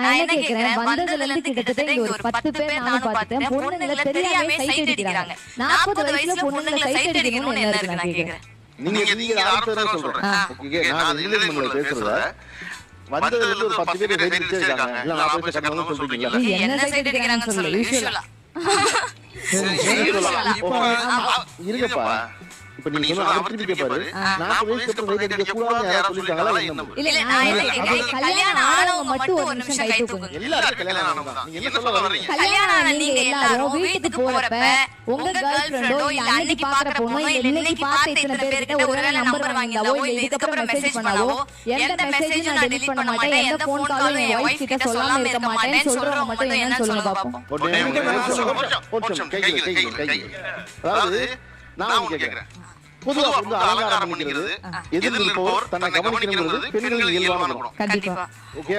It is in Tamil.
நான் என்ன கேக்குறேன், வந்ததுல இருந்து கிட்டத்தட்ட இங்க ஒரு 10 பேர் நானும் பார்த்துட்டேன். பொண்ணுங்களை தெரியாம சைட் அடிக்கிறாங்க. 40 வயசுல பொண்ணுங்களை சைட் அடிக்கணும்னு என்ன இருக்கு நான் கேக்குறேன். நீங்க ஆரம்பத்துல சொல்றேன். ஓகே, நான் இங்கிலீஷ்ல பேசுறத வந்ததுல இருந்து ஒரு 10 பேர் சைட் அடிச்சிருக்காங்க. இல்ல 40 வயசு கட்டணும்னு சொல்றீங்களா? என்ன சைட் அடிக்கிறாங்கன்னு சொல்லு. யூசுவலா இருங்கப்பா. இப்ப நீங்க சொன்ன அவர் திருப்பி பாரு. 40 வயசுக்கு அப்புறம் சைட் அடிக்க கூடாதுன்னு யாரோ சொல்லிருக்காங்களா? இல்ல நான் என்ன கேக்குறேன், கல்யாணம் ஆனவங்க மட்டும் ஒரு நிமிஷம் கை தூக்குங்க. எல்லாரும் கல்யாணம் ஆனவங்க தான். நீங்க என்ன சொல்ல வர்றீங்க? கல்யாணம் ஆன நீங்க எல்லாரும் வீட்டுக்கு போறப்ப உங்க கேர்ள் ஃப்ரெண்டோ இல்ல அன்னைக்கு பாக்குற பொண்ணோ இல்ல இன்னைக்கு பார்த்த இத்தனை பேர்கிட்ட ஒருவேளை நம்பர் வாங்கினாவோ இல்ல இதுக்கப்புறம் மெசேஜ் பண்ணாவோ, எந்த மெசேஜும் நான் டெலீட் பண்ண மாட்டேன், எந்த போன் காலும் என் வைஃப் கிட்ட சொல்லாம இருக்க மாட்டேன்னு சொல்றவங்க மட்டும் என்னன்னு சொல்லுங்க பாப்போம். அதாவது நான் கேக்குறேன், பொதுவா வந்து அலங்காரம் பண்ணிக்கிறது, எதிர்ப்பு தன்னை கவனிக்கிறது பெண்களின் இயல்பான குணம். கண்டிப்பா. ஓகே.